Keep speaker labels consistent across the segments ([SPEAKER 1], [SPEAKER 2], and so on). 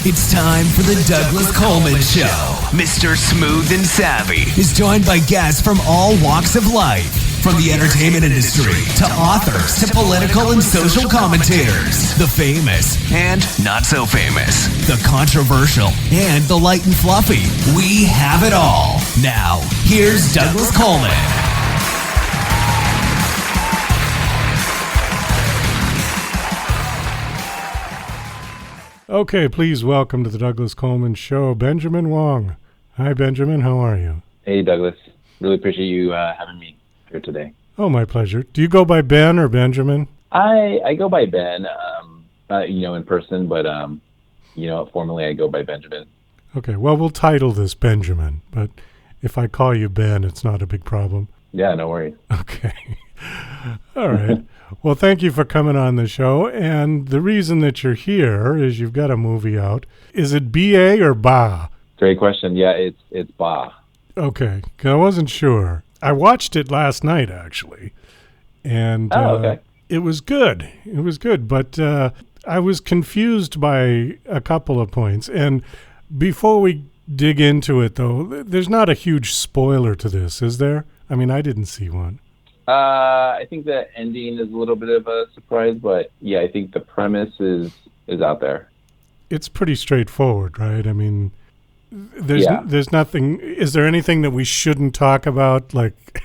[SPEAKER 1] It's time for the Douglas Coleman Show. Mr. Smooth and Savvy is joined by guests from all walks of life, from the entertainment industry to authors to political and social commentators, the famous and not so famous, the controversial and the light and fluffy. We have it all. Now, here's Douglas Coleman.
[SPEAKER 2] Okay, please welcome to the Douglas Coleman Show, Benjamin Wong. Hi, Benjamin. How are you?
[SPEAKER 3] Hey, Douglas. Really appreciate you having me here today.
[SPEAKER 2] Oh, my pleasure. Do you go by Ben or Benjamin?
[SPEAKER 3] I go by Ben, in person, but, formally I go by Benjamin.
[SPEAKER 2] Okay, well, we'll title this Benjamin, but if I call you Ben, it's not a big problem.
[SPEAKER 3] Yeah, no worries.
[SPEAKER 2] Okay. All right. Well, thank you for coming on the show. And the reason that you're here is you've got a movie out. Is it B-A or Ba?
[SPEAKER 3] Great question. Yeah, it's Ba.
[SPEAKER 2] Okay. 'Cause I wasn't sure. I watched it last night, actually. And
[SPEAKER 3] okay.
[SPEAKER 2] It was good. It was good. But I was confused by a couple of points. And before we dig into it, though, there's not a huge spoiler to this, is there? I mean, I didn't see one.
[SPEAKER 3] I think the ending is a little bit of a surprise, but yeah, I think the premise is out there.
[SPEAKER 2] It's pretty straightforward, right? I mean, there's nothing. Is there anything that we shouldn't talk about, like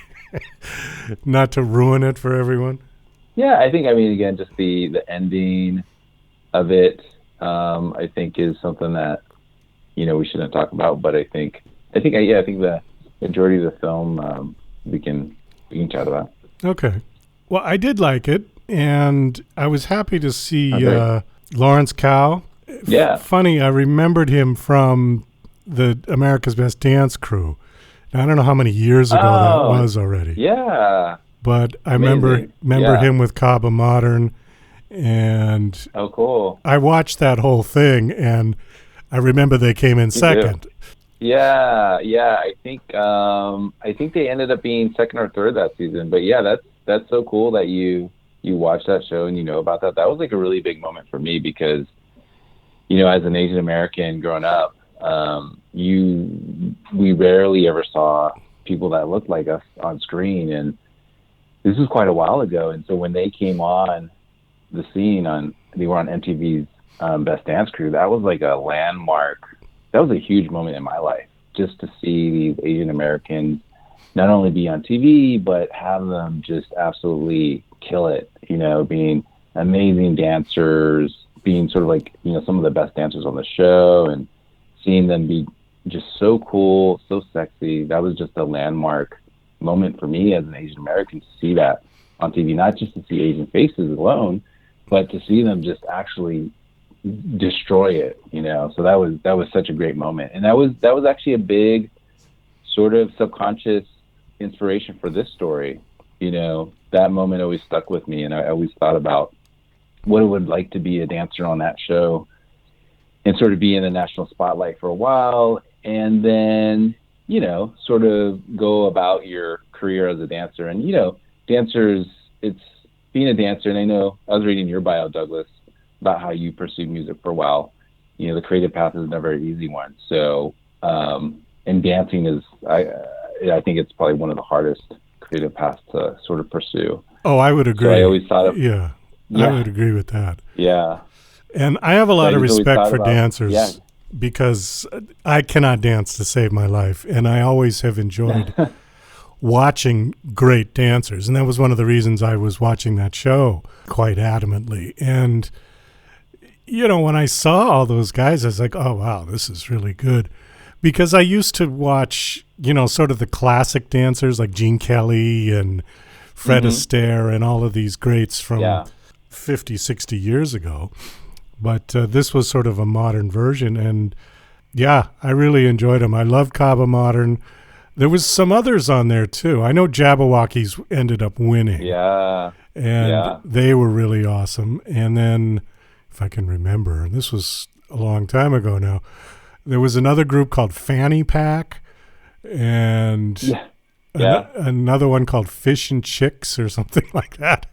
[SPEAKER 2] not to ruin it for everyone?
[SPEAKER 3] Yeah, again, just the ending of it, I think is something that we shouldn't talk about. But I think the majority of the film we can chat about.
[SPEAKER 2] Okay. Well, I did like it, and I was happy to see Lawrence Cow.
[SPEAKER 3] Yeah.
[SPEAKER 2] Funny, I remembered him from the America's Best Dance crew. Now, I don't know how many years ago that was already.
[SPEAKER 3] Yeah.
[SPEAKER 2] But I remember him with Caba Modern, and
[SPEAKER 3] oh, cool.
[SPEAKER 2] I watched that whole thing, and I remember they came in second.
[SPEAKER 3] Yeah. I think they ended up being second or third that season. But yeah, that's so cool that you watched that show and you know about that. That was like a really big moment for me because, as an Asian American growing up, we rarely ever saw people that looked like us on screen, and this was quite a while ago. And so when they came on the scene they were on MTV's Best Dance Crew, that was like a landmark. That was a huge moment in my life, just to see these Asian Americans not only be on TV, but have them just absolutely kill it, being amazing dancers, being sort of like, some of the best dancers on the show, and seeing them be just so cool, so sexy. That was just a landmark moment for me as an Asian American to see that on TV, not just to see Asian faces alone, but to see them just actually destroy it, so that was such a great moment. And that was actually a big sort of subconscious inspiration for this story. That moment always stuck with me, and I always thought about what it would like to be a dancer on that show and sort of be in the national spotlight for a while, and then sort of go about your career as a dancer. And dancers, it's being a dancer, and I know I was reading your bio, Douglas, about how you pursued music for a while. The creative path is never an easy one. So, and dancing is, I think it's probably one of the hardest creative paths to sort of pursue.
[SPEAKER 2] Oh, I would agree.
[SPEAKER 3] So I always thought of,
[SPEAKER 2] yeah, I would agree with that.
[SPEAKER 3] Yeah.
[SPEAKER 2] And I have a lot of respect for dancers because I cannot dance to save my life. And I always have enjoyed watching great dancers. And that was one of the reasons I was watching that show quite adamantly. And when I saw all those guys, I was like, oh, wow, this is really good. Because I used to watch, sort of the classic dancers like Gene Kelly and Fred Astaire and all of these greats from 50, 60 years ago. But this was sort of a modern version. And, yeah, I really enjoyed them. I loved Caba Modern. There was some others on there, too. I know Jabberwockies ended up winning.
[SPEAKER 3] Yeah.
[SPEAKER 2] And they were really awesome. And then, if I can remember, and this was a long time ago now, there was another group called Fanny Pack, and another one called Fish and Chicks or something like that,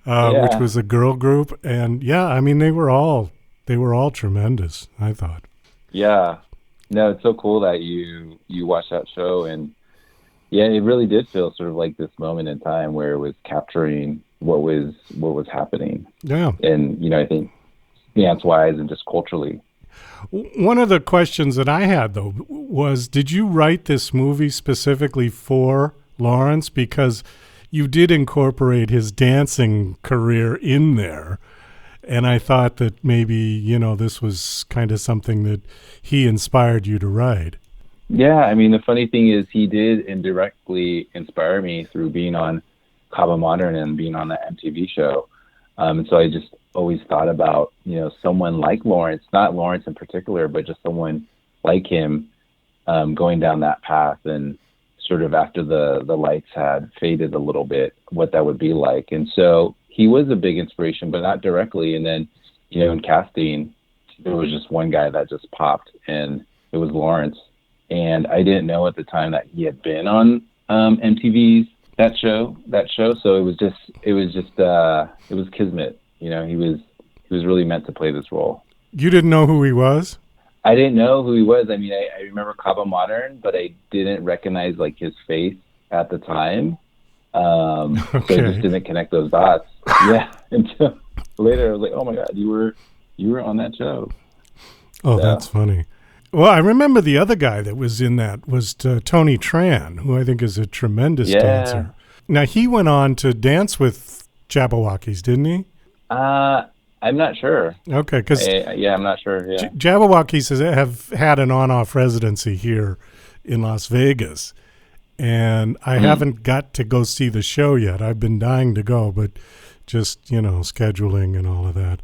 [SPEAKER 2] which was a girl group. And, they were all They were all tremendous, I thought.
[SPEAKER 3] Yeah. No, it's so cool that you watched that show, and yeah, it really did feel sort of like this moment in time where it was capturing what was happening.
[SPEAKER 2] Yeah.
[SPEAKER 3] And, you know, I think dance-wise and just culturally.
[SPEAKER 2] One of the questions that I had, though, was, did you write this movie specifically for Lawrence? Because you did incorporate his dancing career in there. And I thought that maybe, you know, this was kind of something that he inspired you to write.
[SPEAKER 3] Yeah, I mean, the funny thing is he did indirectly inspire me through being on Cabo Modern and being on that MTV show. And so I just always thought about, you know, someone like Lawrence, not Lawrence in particular, but just someone like him going down that path, and sort of after the lights had faded a little bit, what that would be like. And so he was a big inspiration, but not directly. And then, you know, in casting, there was just one guy that just popped, and it was Lawrence. And I didn't know at the time that he had been on MTV's that show. So it was kismet. You know, he was really meant to play this role.
[SPEAKER 2] You didn't know who he was?
[SPEAKER 3] I didn't know who he was. I mean, I remember Cabo Modern, but I didn't recognize like his face at the time. Okay. So I just didn't connect those dots. Yeah, until later I was like, oh my God, you were on that show.
[SPEAKER 2] Oh, that's funny. Well, I remember the other guy that was in that was Tony Tran, who I think is a tremendous dancer. Now, he went on to dance with Jabberwockies, didn't he?
[SPEAKER 3] I'm not sure.
[SPEAKER 2] Okay, because
[SPEAKER 3] I'm not sure. Yeah,
[SPEAKER 2] Jabberwockies have had an on-off residency here in Las Vegas, and I haven't got to go see the show yet. I've been dying to go, but just, you know, scheduling and all of that.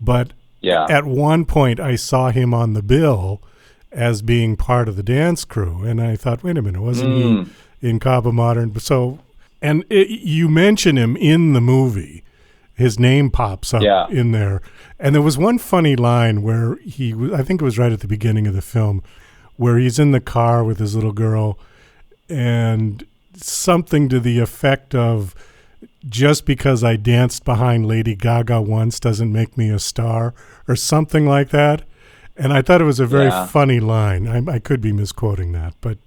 [SPEAKER 2] But at one point, I saw him on the bill as being part of the dance crew, and I thought, wait a minute, wasn't he in Cabo Modern? So, and you mention him in the movie. His name pops up in there. And there was one funny line where I think it was right at the beginning of the film, where he's in the car with his little girl, and something to the effect of, just because I danced behind Lady Gaga once doesn't make me a star, or something like that. And I thought it was a very funny line. I could be misquoting that, but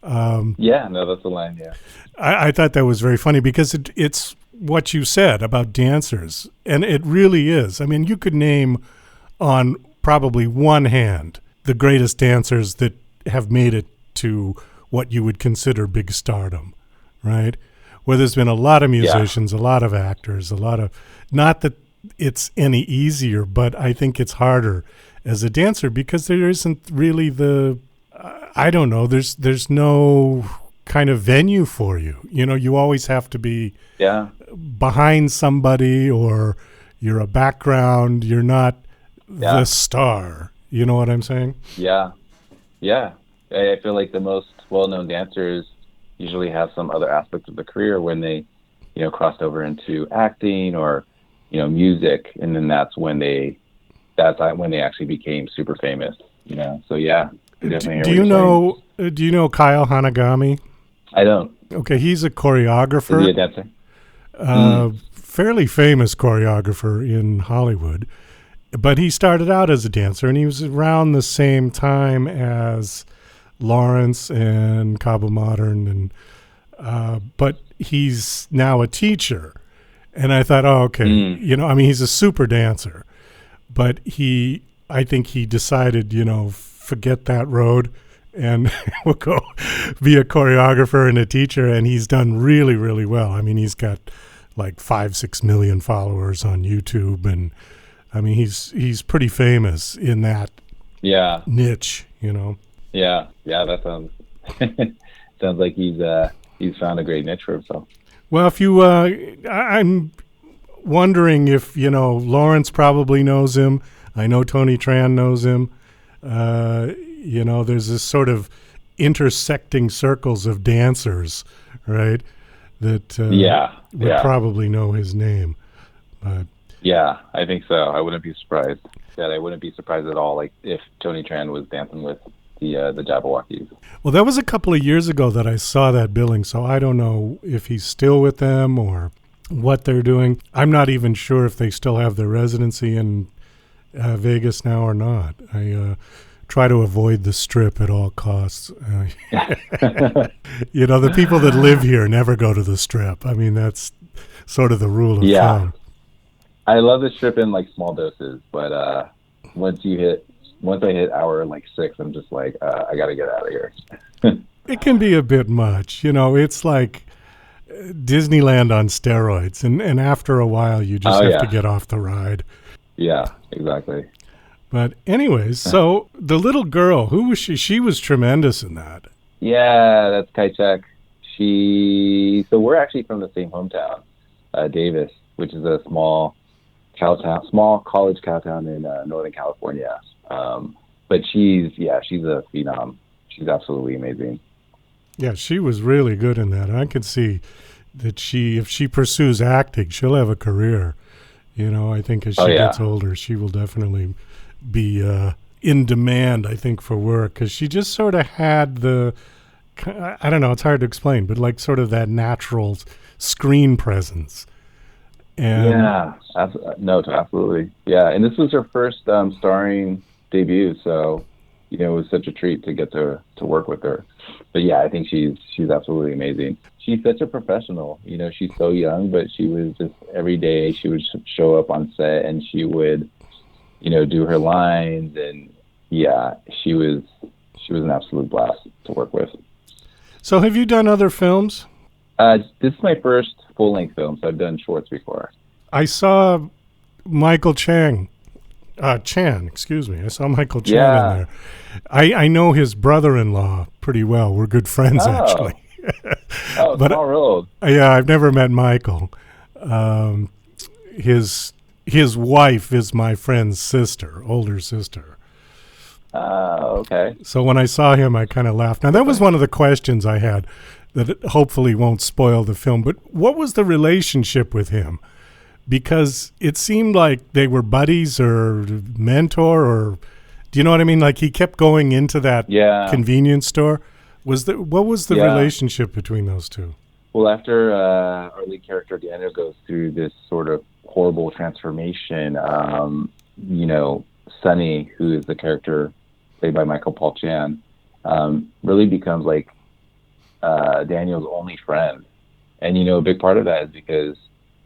[SPEAKER 3] that's the line. Yeah,
[SPEAKER 2] I thought that was very funny because it's what you said about dancers, and it really is. I mean, you could name on probably one hand the greatest dancers that have made it to what you would consider big stardom, right? Where there's been a lot of musicians, a lot of actors, not that it's any easier, but I think it's harder as a dancer because there isn't really I don't know, there's no kind of venue for you. You know, you always have to be behind somebody, or you're a background, you're not the star. You know what I'm saying? Yeah.
[SPEAKER 3] I feel like the most well-known dancers usually have some other aspect of the career when they, you know, crossed over into acting or, you know, music, and then that's when they actually became super famous. You know, so
[SPEAKER 2] Do you know Kyle Hanagami?
[SPEAKER 3] I don't.
[SPEAKER 2] Okay, he's a choreographer.
[SPEAKER 3] Is he a dancer?
[SPEAKER 2] Fairly famous choreographer in Hollywood, but he started out as a dancer, and he was around the same time as Lawrence and Cabo Modern, and but he's now a teacher. And I thought, you know, I mean, he's a super dancer, but I think he decided, you know, forget that road, and we'll go be a choreographer and a teacher. And he's done really, really well. I mean, he's got like 5-6 million followers on YouTube, and I mean, he's pretty famous in that niche, you know.
[SPEAKER 3] Yeah, that sounds sounds like he's found a great niche for himself.
[SPEAKER 2] Well, if you, I'm wondering if, you know, Lawrence probably knows him. I know Tony Tran knows him. You know, there's this sort of intersecting circles of dancers, right? That would probably know his name. But
[SPEAKER 3] yeah, I think so. I wouldn't be surprised. Yeah, I wouldn't be surprised at all, like if Tony Tran was dancing with the Jabberwockies.
[SPEAKER 2] Well, that was a couple of years ago that I saw that billing, so I don't know if he's still with them or what they're doing. I'm not even sure if they still have their residency in Vegas now or not. I try to avoid the Strip at all costs. You know, the people that live here never go to the Strip. I mean, that's sort of the rule of thumb.
[SPEAKER 3] I love the Strip in like small doses, but once I hit hour like 6, I'm just like, I got to get out of here.
[SPEAKER 2] It can be a bit much. You know, it's like Disneyland on steroids. And after a while, you just have to get off the ride.
[SPEAKER 3] Yeah, exactly.
[SPEAKER 2] But anyways, so the little girl, who was she? She was tremendous in that.
[SPEAKER 3] Yeah, that's Cech. So we're actually from the same hometown, Davis, which is a small college cowtown in Northern California. But she's a phenom. She's absolutely amazing.
[SPEAKER 2] Yeah, she was really good in that. I could see that if she pursues acting, she'll have a career. You know, I think as she gets older, she will definitely be in demand, I think, for work, because she just sort of had I don't know, it's hard to explain, but like sort of that natural screen presence. And
[SPEAKER 3] absolutely. Yeah, and this was her first starring debut, so you know, it was such a treat to get to work with her. But yeah, I think she's absolutely amazing. She's such a professional. You know, she's so young, but she was just every day she would show up on set and she would, you know, do her lines, and yeah, she was an absolute blast to work with.
[SPEAKER 2] So have you done other films?
[SPEAKER 3] This is my first full-length film, so I've done shorts before.
[SPEAKER 2] I saw Michael Chan, excuse me. I saw Michael Chan in there. I know his brother-in-law pretty well. We're good friends, actually.
[SPEAKER 3] But, small world.
[SPEAKER 2] Yeah, I've never met Michael. His wife is my friend's sister, older sister.
[SPEAKER 3] Okay.
[SPEAKER 2] So when I saw him, I kind of laughed. Now, that was one of the questions I had that hopefully won't spoil the film. But what was the relationship with him? Because it seemed like they were buddies or mentor, or do you know what I mean? Like he kept going into that convenience store. What was the relationship between those two?
[SPEAKER 3] Well, after our lead character Daniel goes through this sort of horrible transformation, you know, Sonny, who is the character played by Michael Paul Chan, really becomes like Daniel's only friend. And, you know, a big part of that is because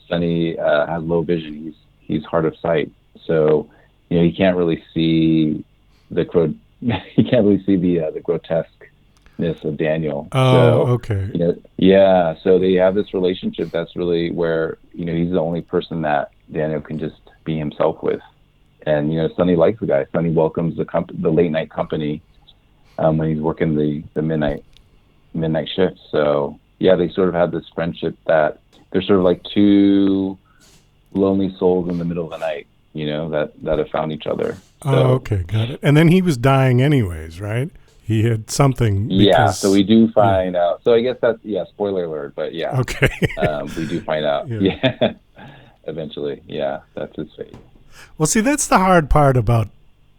[SPEAKER 3] Sonny has low vision. He's hard of sight. So, you know, he can't really see the grotesqueness of Daniel.
[SPEAKER 2] Okay.
[SPEAKER 3] You know, so they have this relationship that's really where, you know, he's the only person that Daniel can just be himself with. And, you know, Sonny likes the guy. Sonny welcomes the late night company when he's working the midnight shift. So, yeah, they sort of have this friendship that they're sort of like two lonely souls in the middle of the night, you know, that have found each other. So,
[SPEAKER 2] okay, got it. And then he was dying anyways, right? He had something.
[SPEAKER 3] So we do find out. So I guess that's, spoiler alert, but yeah.
[SPEAKER 2] Okay.
[SPEAKER 3] We do find out. Eventually. Yeah, that's his fate.
[SPEAKER 2] Well, see, that's the hard part about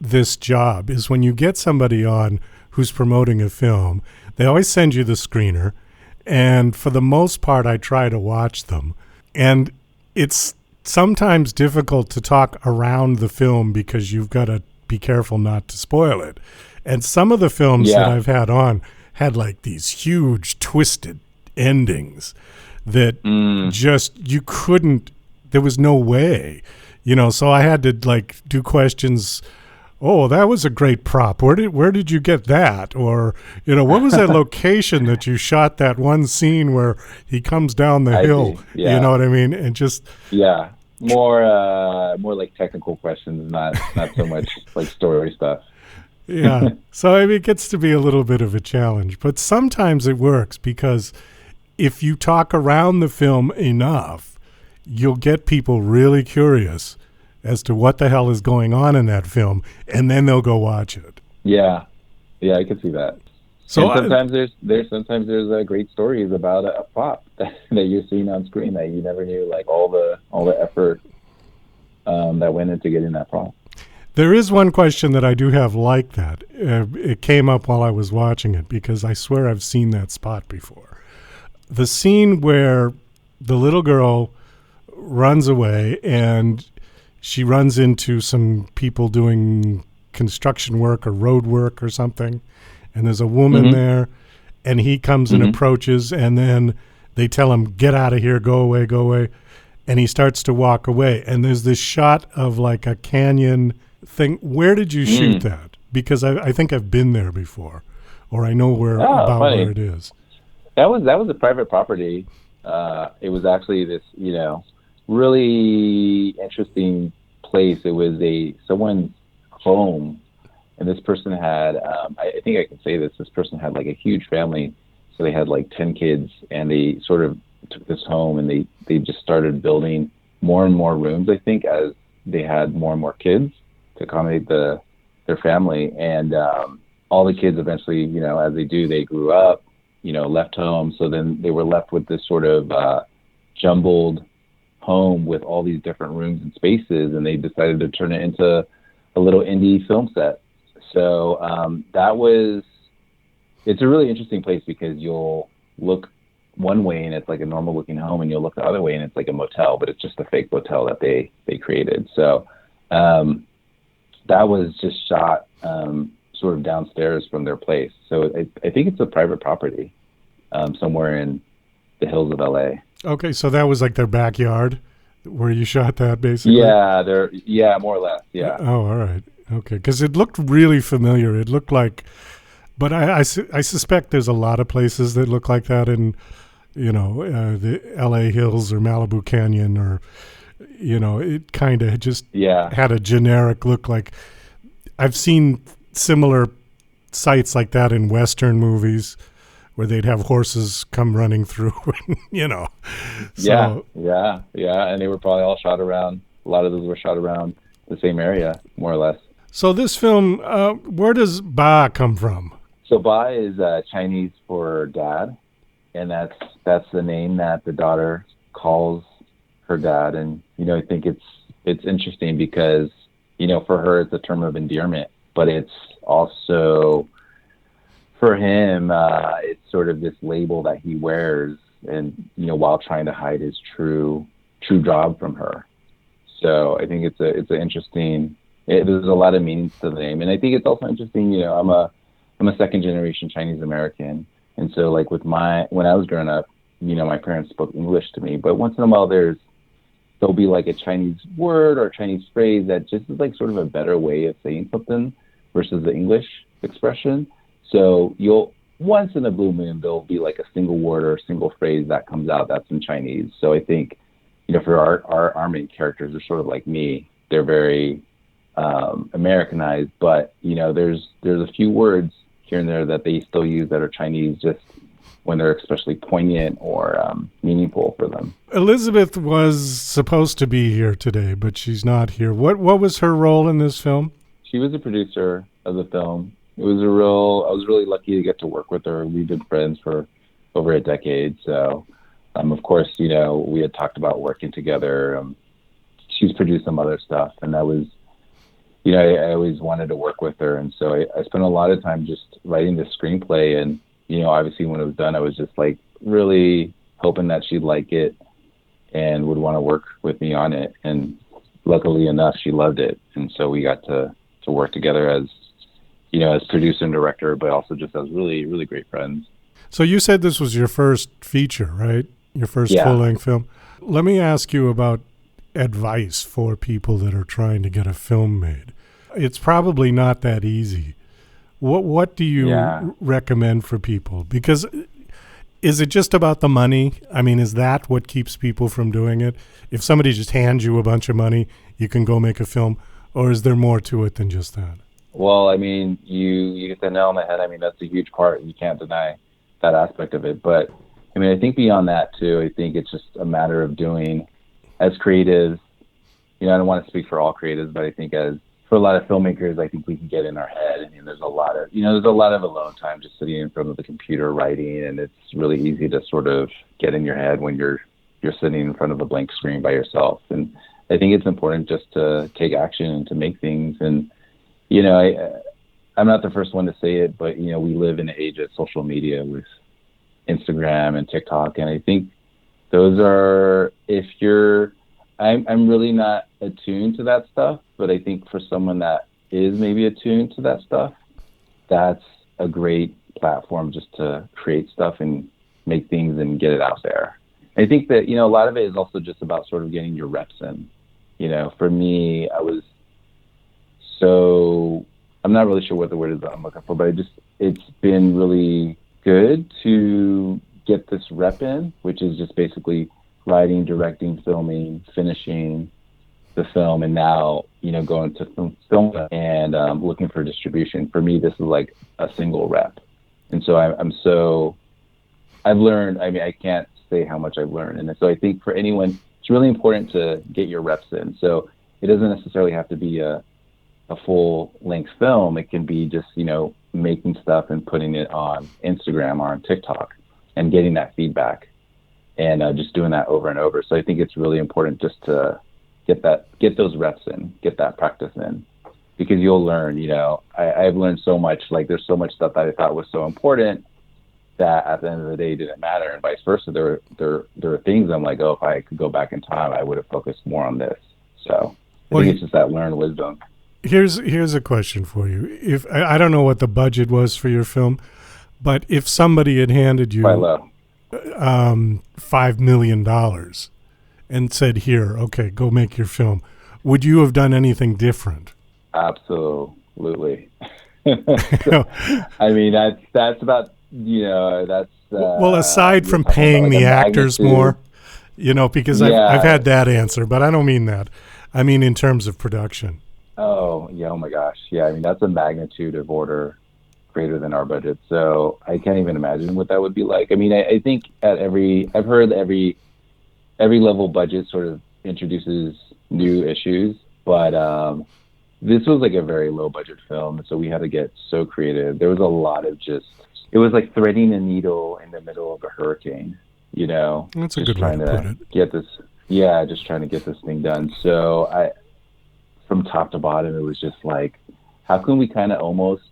[SPEAKER 2] this job is when you get somebody on who's promoting a film, they always send you the screener. And for the most part, I try to watch them. And it's sometimes difficult to talk around the film because you've got to be careful not to spoil it. And some of the films that I've had on had like these huge twisted endings that you couldn't, there was no way, you know, so I had to like do questions. Oh, that was a great prop. Where did you get that? Or, you know, what was that location that you shot that one scene where he comes down the hill? You know what I mean? And just
[SPEAKER 3] more like technical questions, not so much like story stuff.
[SPEAKER 2] Yeah. So I mean, it gets to be a little bit of a challenge, but sometimes it works because if you talk around the film enough, you'll get people really curious as to what the hell is going on in that film, and then they'll go watch it. Yeah,
[SPEAKER 3] I can see that. So and sometimes there's great stories about a prop that you're seeing on screen that you never knew, like all the effort that went into getting that prop.
[SPEAKER 2] There is one question that I do have like that. It came up while I was watching it because I swear I've seen that spot before. The scene where the little girl runs away and she runs into some people doing construction work or road work or something, and there's a woman there, and he comes and approaches, and then they tell him, get out of here, go away, and he starts to walk away, and there's this shot of like a canyon thing. Where did you shoot that? Because I think I've been there before, or I know where it is.
[SPEAKER 3] That was a private property. It was actually this, really interesting place. It was someone's home, and this person had, I think I can say this person had like a huge family. So they had like 10 kids, and they sort of took this home, and they just started building more and more rooms, I think, as they had more and more kids to accommodate their family. And all the kids eventually, as they do, they grew up, left home. So then they were left with this sort of jumbled home with all these different rooms and spaces, and they decided to turn it into a little indie film set. So it's a really interesting place, because you'll look one way and it's like a normal looking home, and you'll look the other way and it's like a motel, but it's just a fake motel that they created. So that was just shot sort of downstairs from their place. So I think it's a private property somewhere in the hills of LA.
[SPEAKER 2] Okay, so that was like their backyard where you shot that, basically?
[SPEAKER 3] Yeah, more or less, yeah.
[SPEAKER 2] Oh, all right. Okay, because it looked really familiar. It looked like, but I suspect there's a lot of places that look like that in, the LA hills or Malibu Canyon, or, it kind of just had a generic look. Like, I've seen similar sites like that in Western movies, where they'd have horses come running through, So,
[SPEAKER 3] yeah. And they were probably all shot around, a lot of those were shot around the same area, more or less.
[SPEAKER 2] So this film, where does Ba come from?
[SPEAKER 3] So Ba is Chinese for dad, and that's the name that the daughter calls her dad. And, I think it's interesting because, for her, it's a term of endearment, but it's also, for him, it's sort of this label that he wears, and while trying to hide his true job from her. So I think it's an interesting. There's a lot of meanings to the name, and I think it's also interesting. I'm a second generation Chinese American, and so like when I was growing up, my parents spoke English to me, but once in a while there'll be like a Chinese word or a Chinese phrase that just is like sort of a better way of saying something versus the English expression. So once in a blue moon, there'll be like a single word or a single phrase that comes out that's in Chinese. So I think, for our main characters, they're sort of like me. They're very Americanized, but, there's a few words here and there that they still use that are Chinese, just when they're especially poignant or meaningful for them.
[SPEAKER 2] Elizabeth was supposed to be here today, but she's not here. What was her role in this film?
[SPEAKER 3] She was a producer of the film. I was really lucky to get to work with her. We've been friends for over a decade. So, of course, we had talked about working together. She's produced some other stuff, and that was, I always wanted to work with her. And so I spent a lot of time just writing the screenplay. And, obviously when it was done, I was just like really hoping that she'd like it and would want to work with me on it. And luckily enough, she loved it. And so we got to work together as producer and director, but also just as really, really great friends.
[SPEAKER 2] So you said this was your first feature, right? Your first full-length film. Let me ask you about advice for people that are trying to get a film made. It's probably not that easy. What do you recommend for people? Because is it just about the money? I mean, is that what keeps people from doing it? If somebody just hands you a bunch of money, you can go make a film, or is there more to it than just that?
[SPEAKER 3] Well, I mean, you hit the nail on the head. I mean, that's a huge part. You can't deny that aspect of it. But, I mean, I think beyond that, too, I think it's just a matter of doing, as creatives, I don't want to speak for all creatives, but I think for a lot of filmmakers, I think we can get in our head. I mean, there's a lot of alone time just sitting in front of the computer writing, and it's really easy to sort of get in your head when you're sitting in front of a blank screen by yourself. And I think it's important just to take action and to make things. And I'm not the first one to say it, but, we live in an age of social media with Instagram and TikTok. And I think those are, if you're I'm really not attuned to that stuff, but I think for someone that is maybe attuned to that stuff, that's a great platform just to create stuff and make things and get it out there. I think that, a lot of it is also just about sort of getting your reps in. For me, I'm not really sure what the word is that I'm looking for, but it's been really good to get this rep in, which is just basically writing, directing, filming, finishing the film, and now, going to film and looking for distribution. For me, this is like a single rep. And so I've learned, I can't say how much I've learned. And so I think for anyone, it's really important to get your reps in. So it doesn't necessarily have to be a full length film. It can be just, making stuff and putting it on Instagram or on TikTok and getting that feedback and just doing that over and over. So I think it's really important just to get those reps in, get that practice in, because you'll learn. I've learned so much. Like, there's so much stuff that I thought was so important that at the end of the day didn't matter, and vice versa. There are things I'm like, if I could go back in time, I would have focused more on this. So I think it's just that learned wisdom.
[SPEAKER 2] Here's a question for you. If I don't know what the budget was for your film, but if somebody had handed you $5 million and said, "Here, okay, go make your film," would you have done anything different?
[SPEAKER 3] Absolutely. I mean, that's about, that's
[SPEAKER 2] well, aside from paying the actors more, because I've had that answer, but I don't mean that. I mean in terms of production.
[SPEAKER 3] Oh, yeah. Oh my gosh. Yeah. I mean, that's a magnitude of order greater than our budget. So I can't even imagine what that would be like. I mean, I think I've heard every level budget sort of introduces new issues, but this was like a very low budget film. So we had to get so creative. There was a lot of it was like threading a needle in the middle of a hurricane,
[SPEAKER 2] That's a good way to put it.
[SPEAKER 3] Just trying to get this thing done. So from top to bottom, it was just like, how can we almost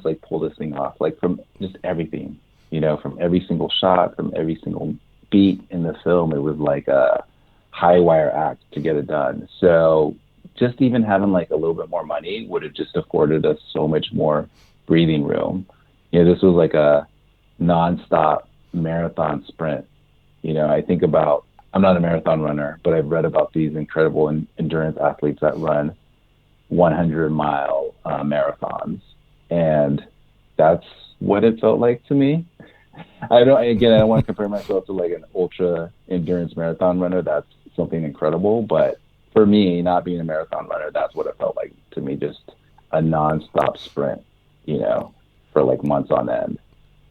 [SPEAKER 3] like pull this thing off? Like, from just everything, from every single shot, from every single beat in the film, it was like a high wire act to get it done. So just even having like a little bit more money would have just afforded us so much more breathing room. This was like a nonstop marathon sprint. I think about, I'm not a marathon runner, but I've read about these incredible endurance athletes that run 100-mile marathons. And that's what it felt like to me. I don't want to compare myself to like an ultra endurance marathon runner. That's something incredible. But for me, not being a marathon runner, that's what it felt like to me. Just a nonstop sprint, for like months on end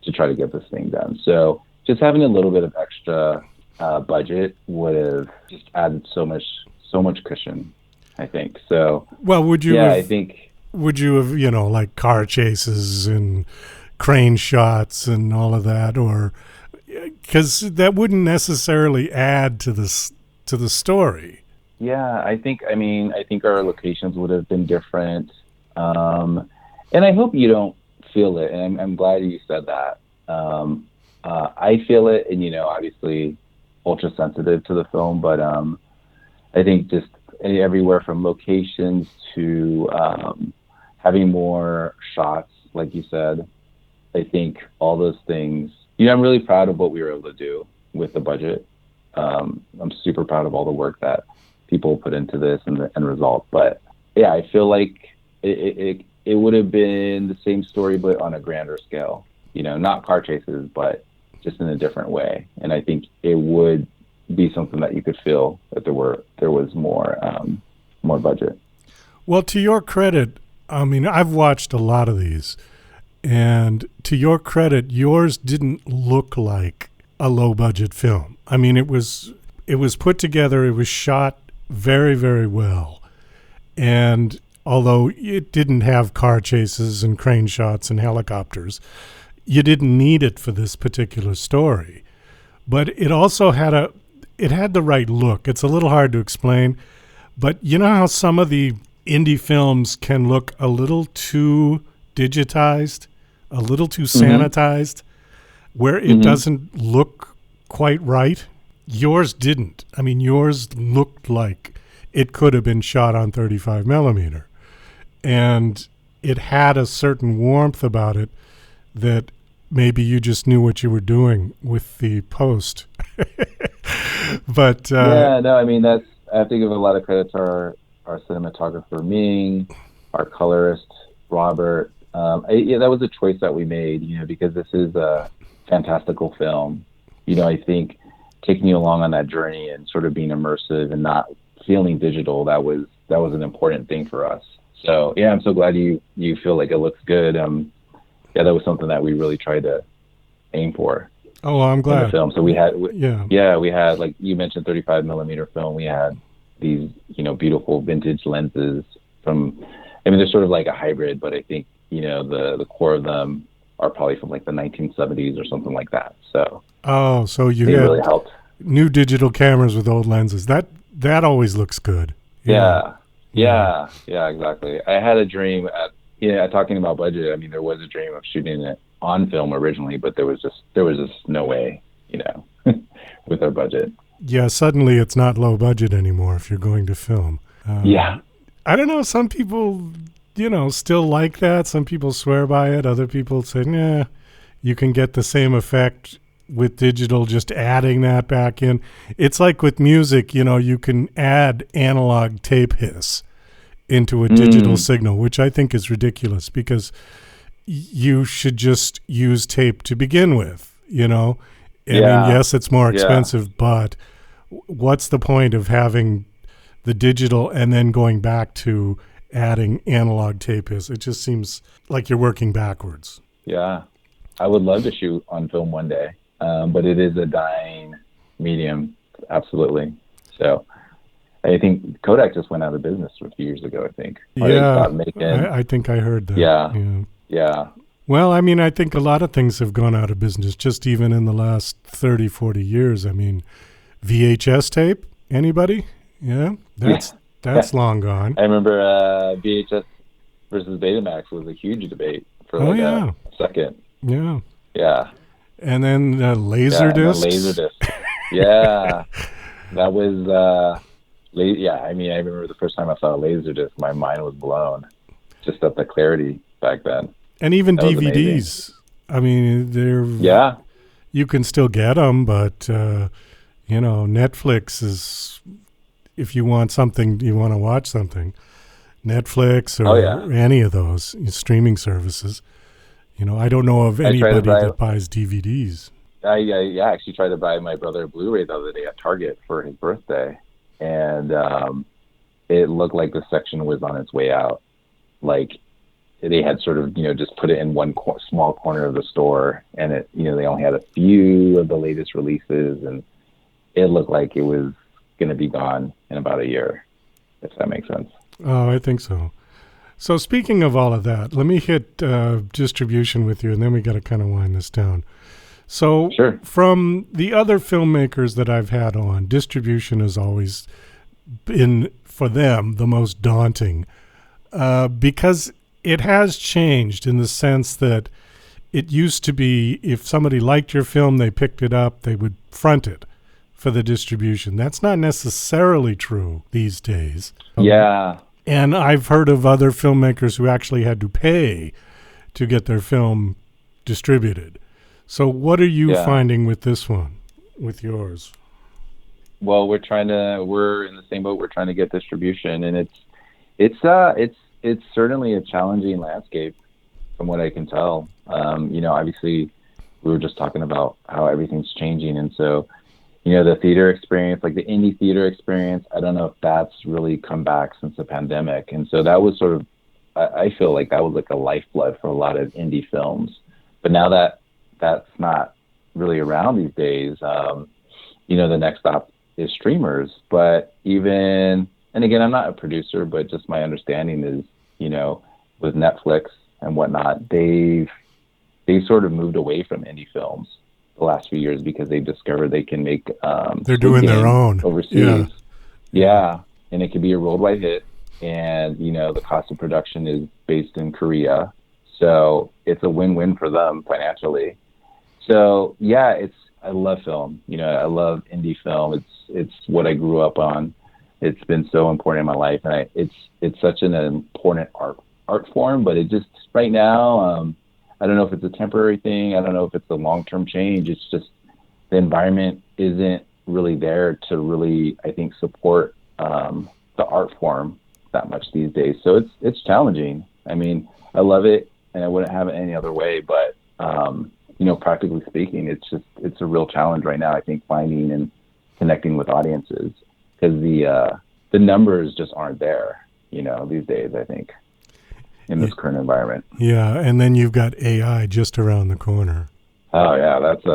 [SPEAKER 3] to try to get this thing done. So just having a little bit of extra budget would have just added so much cushion, I think. So,
[SPEAKER 2] well, would you have
[SPEAKER 3] like
[SPEAKER 2] car chases and crane shots and all of that, or because that wouldn't necessarily add to the story?
[SPEAKER 3] Yeah, I think our locations would have been different, and I hope you don't feel it. And I'm glad you said that. I feel it, and obviously ultra sensitive to the film, but I think just everywhere from locations to having more shots, like you said, I think all those things, I'm really proud of what we were able to do with the budget. I'm super proud of all the work that people put into this and the end result. But yeah, I feel like it would have been the same story, but on a grander scale, not car chases, but just in a different way. And I think it would be something that you could feel that there was more budget.
[SPEAKER 2] Well, to your credit, I mean, I've watched a lot of these, and to your credit, yours didn't look like a low budget film. I mean, it was put together, it was shot very, very well. And although it didn't have car chases and crane shots and helicopters, you didn't need it for this particular story. But it also had the right look. It's a little hard to explain, but you know how some of the indie films can look a little too digitized, a little too sanitized, where it doesn't look quite right? yours didn't. I mean, yours looked like it could have been shot on 35 millimeter. And it had a certain warmth about it that maybe you just knew what you were doing with the post. But
[SPEAKER 3] yeah, no, I mean, I have to give a lot of credit to our cinematographer Ming, our colorist Robert. Yeah, that was a choice that we made, because this is a fantastical film. I think taking you along on that journey and sort of being immersive and not feeling digital, that was an important thing for us. So yeah, I'm so glad you feel like it looks good. Yeah, that was something that we really tried to aim for.
[SPEAKER 2] Oh, I'm glad.
[SPEAKER 3] In the film. So we had, we had, like you mentioned, 35 millimeter film. We had these, beautiful vintage lenses they're sort of like a hybrid, but I think, the core of them are probably from like the 1970s or something like that. So
[SPEAKER 2] so you had
[SPEAKER 3] really helped.
[SPEAKER 2] New digital cameras with old lenses. That always looks good.
[SPEAKER 3] Yeah, exactly. I had a dream talking about budget. I mean, there was a dream of shooting it on film originally, but there was just no way, with our budget.
[SPEAKER 2] Yeah, suddenly it's not low budget anymore if you're going to film. I don't know. Some people, still like that. Some people swear by it. Other people say, nah, you can get the same effect with digital, just adding that back in. It's like with music, you can add analog tape hiss into a digital signal, which I think is ridiculous because you should just use tape to begin with, I mean, yes, it's more expensive, but what's the point of having the digital and then going back to adding analog tape hiss? It just seems like you're working backwards.
[SPEAKER 3] Yeah. I would love to shoot on film one day, but it is a dying medium, absolutely. So I think Kodak just went out of business a few years ago, I think.
[SPEAKER 2] I think I heard that.
[SPEAKER 3] Yeah.
[SPEAKER 2] Well, I mean, I think a lot of things have gone out of business just even in the last 30, 40 years. I mean, VHS tape, anybody? Yeah, that's long gone.
[SPEAKER 3] I remember VHS versus Betamax was a huge debate for a second.
[SPEAKER 2] Yeah.
[SPEAKER 3] Yeah.
[SPEAKER 2] And then Laserdisc.
[SPEAKER 3] Laserdisc. Yeah. That was, I mean, I remember the first time I saw a Laserdisc, my mind was blown just at the clarity back then.
[SPEAKER 2] And even DVDs. I mean, you can still get them, but, Netflix is, if you want something, you want to watch something, Netflix or any of those streaming services. I don't know of anybody that buys DVDs.
[SPEAKER 3] I actually tried to buy my brother a Blu-ray the other day at Target for his birthday, and it looked like the section was on its way out. Like they had sort of, just put it in one small corner of the store, and it, they only had a few of the latest releases, and it looked like it was going to be gone in about a year, if that makes sense.
[SPEAKER 2] Oh, I think so. So speaking of all of that, let me hit distribution with you, and then we got to kind of wind this down. So from the other filmmakers that I've had on, distribution has always been, for them, the most daunting because it has changed in the sense that it used to be if somebody liked your film, they picked it up, they would front it for the distribution. That's not necessarily true these days.
[SPEAKER 3] Yeah.
[SPEAKER 2] And I've heard of other filmmakers who actually had to pay to get their film distributed. So what are you finding with this one, with yours?
[SPEAKER 3] Well, we're in the same boat. We're trying to get distribution, and it's certainly a challenging landscape from what I can tell. Obviously we were just talking about how everything's changing. And so, the theater experience, like the indie theater experience, I don't know if that's really come back since the pandemic. And so that was sort of, I feel like that was like a lifeblood for a lot of indie films. But now that that's not really around these days, the next stop is streamers. But and again, I'm not a producer, but just my understanding is, with Netflix and whatnot, they've sort of moved away from indie films the last few years because they've discovered they can make
[SPEAKER 2] they're doing their own
[SPEAKER 3] overseas. Yeah. And it can be a worldwide hit, and the cost of production is based in Korea, so it's a win-win for them financially. So I love film. I love indie film. It's what I grew up on. It's been so important in my life, and it's such an important art form. But it just right now, I don't know if it's a temporary thing. I don't know if it's a long-term change. It's just the environment isn't really there to really, I think, support the art form that much these days. So it's challenging. I mean, I love it, and I wouldn't have it any other way. But practically speaking, it's a real challenge right now. I think finding and connecting with audiences, because the numbers just aren't there. These days, I think, in this current environment.
[SPEAKER 2] Yeah, and then you've got AI just around the corner.
[SPEAKER 3] Oh yeah, that's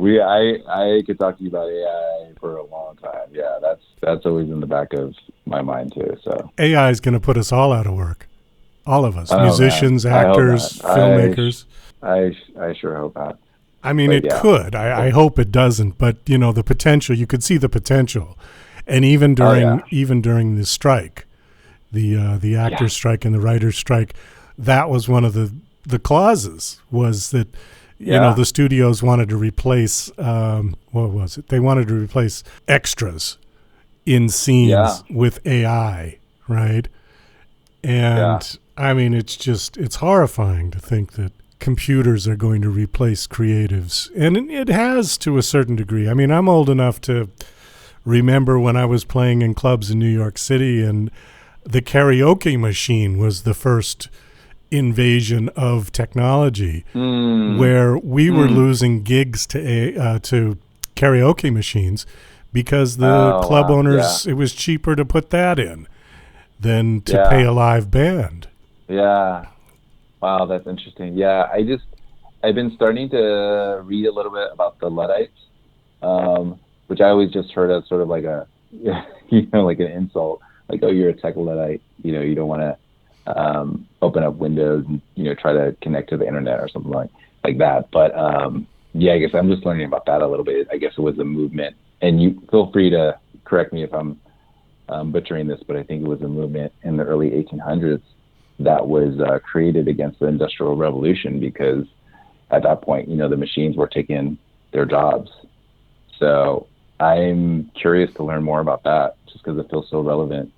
[SPEAKER 3] I could talk to you about AI for a long time. Yeah, that's always in the back of my mind too. So
[SPEAKER 2] AI is going to put us all out of work. All of us, musicians, actors, filmmakers.
[SPEAKER 3] I sure hope not.
[SPEAKER 2] I mean, it could. I hope it doesn't. But the potential. You could see the potential, and even during the strike, the actors' strike and the writers' strike, that was one of the clauses was that the studios wanted to replace what was it? They wanted to replace extras in scenes with AI, right? And I mean, it's horrifying to think that computers are going to replace creatives, and it has to a certain degree. I mean, I'm old enough to remember when I was playing in clubs in New York City, and the karaoke machine was the first invasion of technology, where we were losing gigs to karaoke machines because the club owners, it was cheaper to put that in than to pay a live band. Yeah.
[SPEAKER 3] Wow, that's interesting. Yeah, I've been starting to read a little bit about the Luddites, which I always just heard as sort of like like an insult, like, oh, you're a tech Luddite, you don't want to open up Windows and try to connect to the internet or something like that. But I guess I'm just learning about that a little bit. I guess it was a movement, and you feel free to correct me if I'm butchering this, but I think it was a movement in the early 1800s that was created against the Industrial Revolution, because at that point, the machines were taking their jobs. So I'm curious to learn more about that, just because it feels so relevant.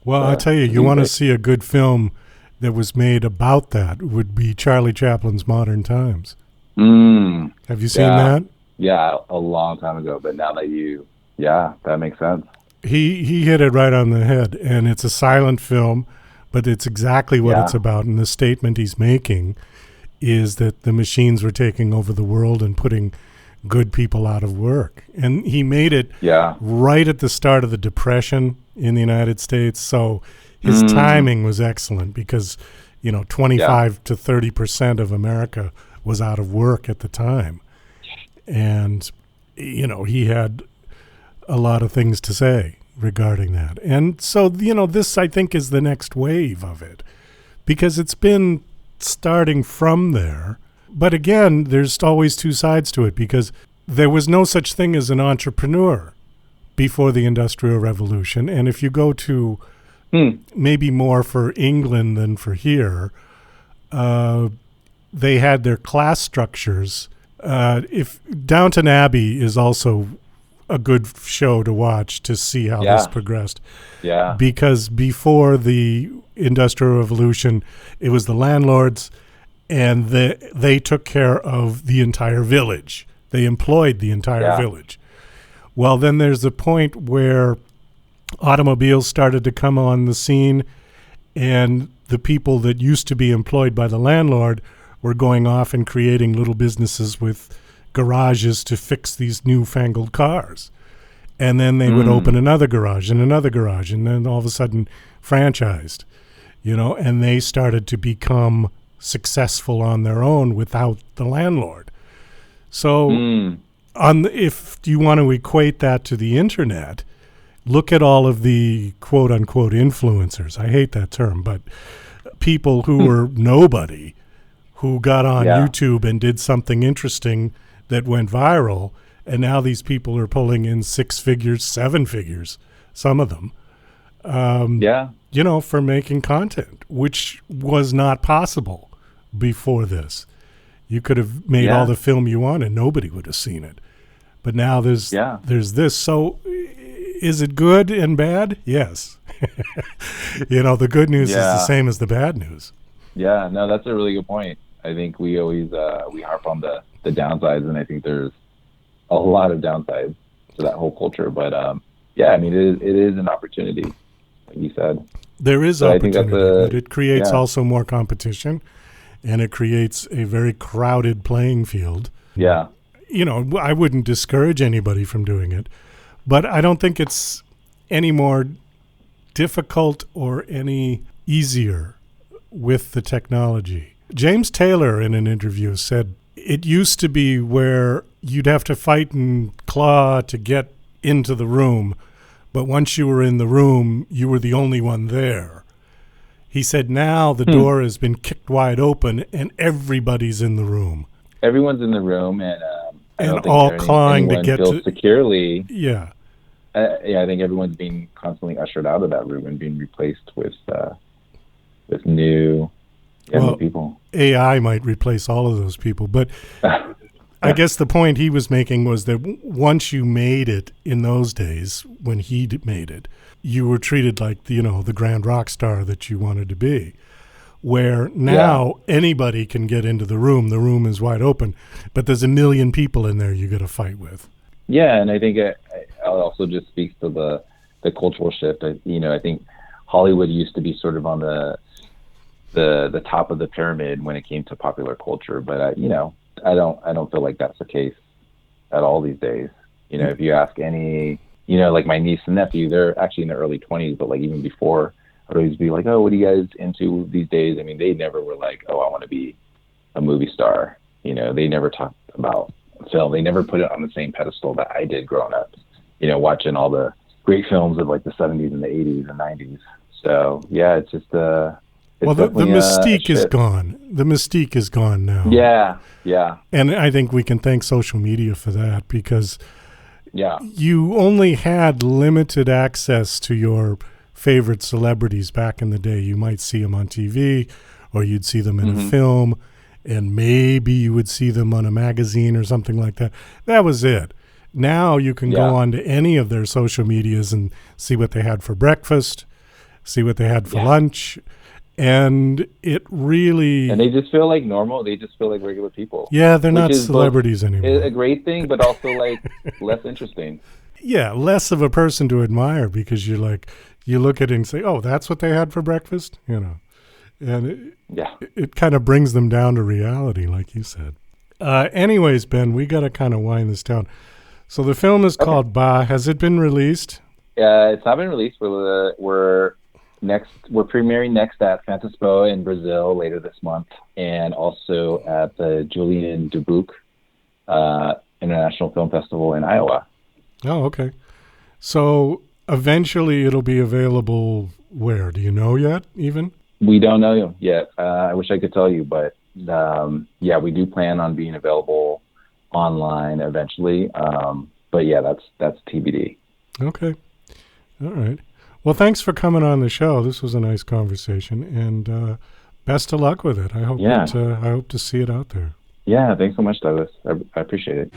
[SPEAKER 2] Well, I'll tell you, you want to see a good film that was made about that would be Charlie Chaplin's Modern Times. Have you seen that?
[SPEAKER 3] Yeah, a long time ago, but now that that makes sense.
[SPEAKER 2] He hit it right on the head, and it's a silent film, but it's exactly what it's about. And the statement he's making is that the machines were taking over the world and putting good people out of work. And he made it right at the start of the Depression in the United States. So his timing was excellent, because 25 to 30% of America was out of work at the time. And he had a lot of things to say regarding that. And so, this, I think, is the next wave of it, because it's been starting from there. But again, there's always two sides to it, because there was no such thing as an entrepreneur before the Industrial Revolution. And if you go to maybe more for England than for here, they had their class structures. If Downton Abbey is also a good show to watch to see how this progressed. Yeah. Because before the Industrial Revolution, it was the landlords, and they took care of the entire village. They employed the entire village. Well, then there's a point where automobiles started to come on the scene, and the people that used to be employed by the landlord were going off and creating little businesses with garages to fix these newfangled cars. And then they would open another garage, and then all of a sudden franchised, and they started to become successful on their own without the landlord. So if you want to equate that to the internet, look at all of the quote unquote influencers. I hate that term, but people who were nobody, who got on YouTube and did something interesting that went viral, and now these people are pulling in 6 figures, 7 figures, some of them, for making content, which was not possible before this. You could have made all the film you want and nobody would have seen it. But now there's this. So is it good and bad? Yes. The good news is the same as the bad news.
[SPEAKER 3] Yeah, no, that's a really good point. I think we always we harp on the downsides, and I think there's a lot of downsides to that whole culture. But I mean, it is an opportunity, like you said.
[SPEAKER 2] There is opportunity, but it creates also more competition, and it creates a very crowded playing field.
[SPEAKER 3] Yeah.
[SPEAKER 2] I wouldn't discourage anybody from doing it, but I don't think it's any more difficult or any easier with the technology. James Taylor, in an interview, said it used to be where you'd have to fight and claw to get into the room, but once you were in the room, you were the only one there. He said now the door has been kicked wide open and everybody's in the room. Everyone's in the room, and all clawing to get to securely. Yeah. I think everyone's being constantly ushered out of that room and being replaced with new people. AI might replace all of those people, but I guess the point he was making was that once you made it in those days, when he made it, you were treated like the grand rock star that you wanted to be. Where now anybody can get into the room. The room is wide open, but there's a million people in there you got to fight with. Yeah, and I think it also just speaks to the cultural shift. I think Hollywood used to be sort of on the top of the pyramid when it came to popular culture, but I don't feel like that's the case at all these days. If you ask any, like my niece and nephew, they're actually in their early 20s, but like even before, I'd always be like, oh, what are you guys into these days? I mean, they never were like, oh, I want to be a movie star. They never talked about film. They never put it on the same pedestal that I did growing up, watching all the great films of like the 70s and the 80s and 90s. So, yeah, it's just the mystique is gone. The mystique is gone now. Yeah, yeah. And I think we can thank social media for that because you only had limited access to your favorite celebrities back in the day. You might see them on TV or you'd see them in a film, and maybe you would see them on a magazine or something like that. That was it. Now you can go on to any of their social medias and see what they had for breakfast, see what they had for lunch, and it really... And they just feel like normal. They just feel like regular people. Yeah, they're not celebrities anymore. It's a great thing, but also like less interesting. Yeah, less of a person to admire because you're like... You look at it and say, oh, that's what they had for breakfast? And it kind of brings them down to reality, like you said. Anyways, Ben, we got to kind of wind this down. So the film is called Bah. Has it been released? It's not been released. We're premiering next at Fantaspoa in Brazil later this month, and also at the Julian Dubuque International Film Festival in Iowa. Oh, okay. So... Eventually, it'll be available where? Do you know yet, even? We don't know yet. I wish I could tell you, but we do plan on being available online eventually. But that's TBD. Okay. All right. Well, thanks for coming on the show. This was a nice conversation, and best of luck with it. I hope I hope to see it out there. Yeah, thanks so much, Douglas. I appreciate it.